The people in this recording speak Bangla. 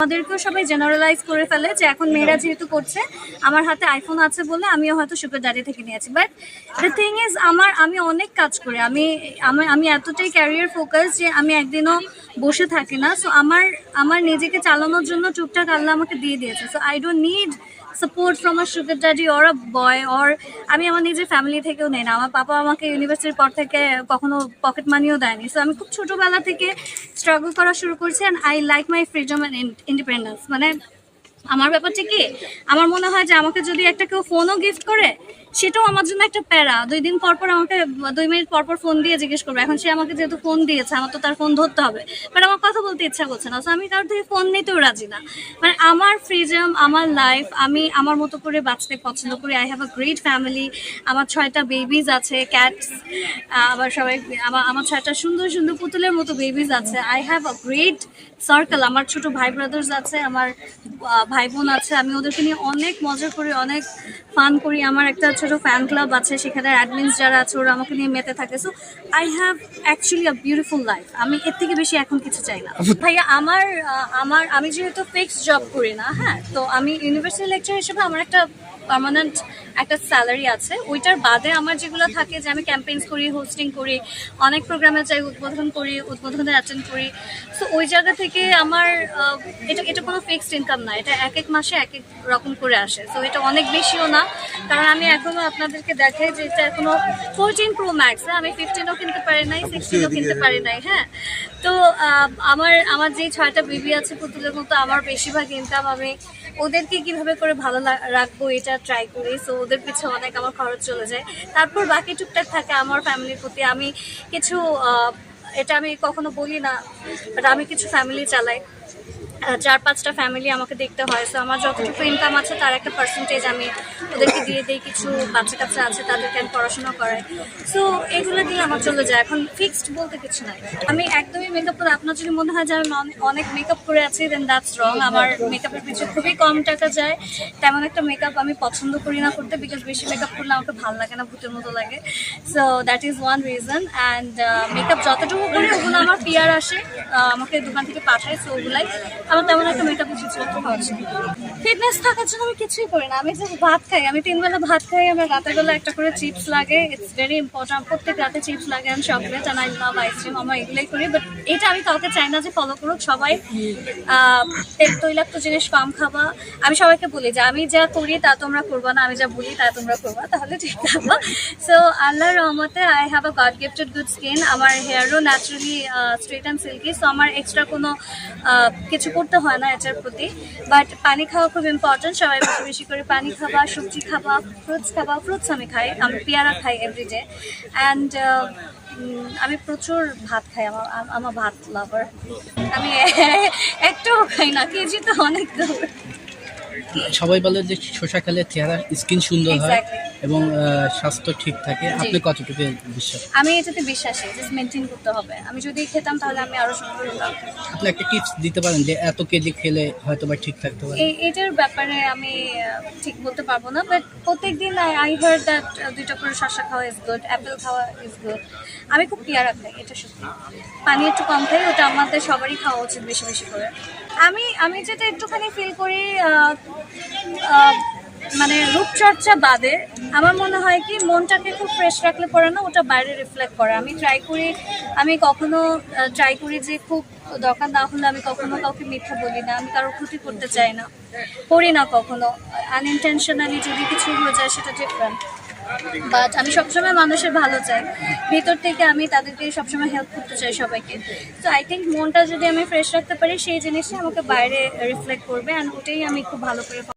আমাদেরকেও সবাই জেনারেলাইজ করে ফেলে যে এখন মেয়েরা যেহেতু করছে, আমার হাতে আইফোন আছে বলে আমিও হয়তো সুগার ড্যাডি থেকে নিয়েছি। বাট দ্য থিং ইজ, আমি অনেক কাজ করি, আমি এতটাই ক্যারিয়ার ফোকাস যে আমি একদিনও বসে থাকি না। সো আমার নিজেকে চালানোর জন্য টুকটাক আল্লাহ আমাকে দিয়ে দিয়েছে। So I don't need support from a sugar daddy or a boy, or আমি আমার নিজের ফ্যামিলি থেকেও নেই না। আমার পাপা আমাকে ইউনিভার্সিটির পর থেকে কখনো পকেট মানিও দেয়নি। সো আমি খুব ছোটোবেলা থেকে স্ট্রাগল করা শুরু করছি, and I like my freedom and independence. মানে আমার ব্যাপারটা কি, আমার মনে হয় যে আমাকে যদি একটা কেউ ফোনও গিফট করে, সেটাও আমার জন্য একটা প্যারা। 2 দিন পর পর আমাকে 2 মিনিট পর পর ফোন দিয়ে জিজ্ঞেস করবে। এখন সে আমাকে যেহেতু ফোন দিয়েছে, আমার তো তার ফোন ধরতে হবে, বাট আমার কথা বলতে ইচ্ছা করছে না। সো আমি কারোর থেকে ফোন নিতেও রাজি না। মানে আমার ফ্রিডম, আমার লাইফ, আমি আমার মতো করে বাঁচতে পছন্দ করি। I have a great family. আমার 6টা বেবিজ আছে, ক্যাটস। আবার সবাই আমার 6টা সুন্দর সুন্দর পুতুলের মতো বেবিজ আছে। I have a great circle. আমার ছোট ভাই ব্রাদার্স আছে, আমার ভাই বোন আছে। আমি ওদেরকে নিয়ে অনেক মজা করি, অনেক ফান করি। আমার একটা ছোট ফ্যান ক্লাব আছে, সেখানে অ্যাডমিনস যারা আছে ওরা আমাকে নিয়ে মেতে থাকে। So I have actually a beautiful life. আমি এর থেকে বেশি এখন কিছু চাই না ভাইয়া। আমি যেহেতু ফিক্সড জব করি না, হ্যাঁ, তো আমি ইউনিভার্সিটি লেকচার হিসেবে আমার একটা পার্মানেন্ট একটা স্যালারি আছে। ওইটার বাদে আমার যেগুলো থাকে, যে আমি ক্যাম্পেইনস করি, হোস্টিং করি, অনেক প্রোগ্রামে যাই, উদ্বোধন করি, উদ্বোধনে অ্যাটেন্ড করি। সো ওই জায়গা থেকে আমার এটা কোনো ফিক্সড ইনকাম না। এটা এক এক মাসে এক এক রকম করে আসে। সো এটা অনেক বেশিও না, কারণ আমি এখনো আপনাদেরকে দেখাই যে এটা এখনো 14 Pro Max। আমি 15ও কিনতে পারি নাই, 16ও কিনতে পারি নাই। হ্যাঁ, তো আমার যে 6টা বেবি আছে পুতুলের মতো, আমার বেশিরভাগ ইনকাম আমি ওদেরকে কিভাবে করে ভালো রাখবো এটা ট্রাই করি। সো ওদের পিছনে অনেক আমার খরচ চলে যায়। তারপর বাকি টুকটাক থাকে আমার ফ্যামিলির প্রতি। আমি কিছু এটা আমি কখনো বলি না, বাট আমি কিছু ফ্যামিলি চালাই, 4-5টা ফ্যামিলি আমাকে দেখতে হয়। সো আমার যতটুকু ইনকাম আছে তার একটা পার্সেন্টেজ আমি ওদেরকে দিয়ে দিই। কিছু বাচ্চা কাচ্চা আছে, তাদেরকে আমি পড়াশোনা করাই। সো এগুলো দিয়ে আমার চলে যায়। এখন ফিক্সড বলতে কিছু নাই। আমি একদমই মেকআপ করে, আপনার যদি মনে হয় যে আমি অনেক মেকআপ করে আছি, দেন দ্যাটস রং। আমার মেকআপের পিছনে খুবই কম টাকা যায়। তেমন একটা মেকআপ আমি পছন্দ করি না করতে, বিকজ বেশি মেকআপ করলে আমাকে ভালো লাগে না, ভূতের মতো লাগে। So that is one reason. And makeup যতটুকু করি ওগুলো আমার পিয়ার আসে, আমাকে দোকান থেকে পাঠায়। সো ওগুলাই আমার তেমন একটা মেকআপের কিছু হচ্ছে। ফিটনেস থাকার জন্য আমি কিছুই করি না। আমি যে ভাত খাই, আমি 3 বেলা ভাত খাই। আমার রাতের বেলা একটা করে চিপস লাগে। It's very important. প্রত্যেক রাতে চিপস লাগে and chocolate, and I love ice cream. আমরা এগুলোই করি। বাট এটা আমি কাউকে চাই না যে ফলো করুক। সবাই তেল তৈলাক্ত জিনিস কম খাবা। আমি সবাইকে বলি যে আমি যা করি তা তোমরা করবা না, আমি যা বলি তা তোমরা করবা, তাহলে ঠিক থাকবো। সো আল্লাহর রহমতে I have a God gifted good skin. আমার হেয়ারও naturally straight and silky. So আমার এক্সট্রা কোনো কিছু করতে হয় না এটার প্রতি। বাট পানি খাওয়া খুব ইম্পর্টেন্ট। সবাই বেশি বেশি করে পানি খাবা, সবজি খাবা, ফ্রুটস খাবা। ফ্রুটস আমি খাই, আমি পেয়ারা খাই এভরিডে। অ্যান্ড আমি প্রচুর ভাত খাই। আমার ভাত লাভার আমি। একটাও খাই না, কেজি তো অনেক দূর। সবাই বলে যে শসা খেলে চেহারা স্কিন সুন্দর হয় এবং স্বাস্থ্য ঠিক থাকে। আপনি কতটুকু বিশ্বাস? আমি এটাতে বিশ্বাসী, জাস্ট মেনটেন করতে হবে। আমি যদি খেতাম তাহলে আমি আরো সুন্দর হতাম। আপনি একটা টিপস দিতে পারেন যে এত কেজি খেলে হয়তো বা ঠিক থাকতে পারে? এটার ব্যাপারে আমি ঠিক বলতে পারবো না, বাট প্রত্যেকদিন আই হার্ড দ্যাট 2টা করে শসা খাওয়া ইজ গুড, অ্যাপেল খাওয়া ইজ গুড। আমি খুব পেয়ারা খাই, এটা সত্যি। পানি একটু কম খাই, ওটা আমাদের সবারই খাওয়া উচিত বেশি বেশি করে। আমি যেটা একটুখানি ফিল করি, মানে রূপচর্চা বাদে আমার মনে হয় কি, মনটাকে খুব ফ্রেশ রাখলে পরে না ওটা বাইরে রিফ্লেক্ট করে। আমি কখনো ট্রাই করি যে খুব দরকার না হলে আমি কখনো কাউকে মিথ্যা বলি না, আমি কারোর ক্ষতি করতে চাই না, করি না কখনো। আনইনটেনশনালি যদি কিছু হয়ে যায় সেটা ডিফারেন্ট, বাট আমি সবসময় মানুষের ভালো চাই ভিতর থেকে। আমি তাদেরকে সবসময় হেল্প করতে চাই সবাইকে। তো আই থিঙ্ক মনটা যদি আমি ফ্রেশ রাখতে পারি, সেই জিনিসটা আমাকে বাইরে রিফ্লেক্ট করবে, অ্যান্ড ওটাই আমি খুব ভালো করে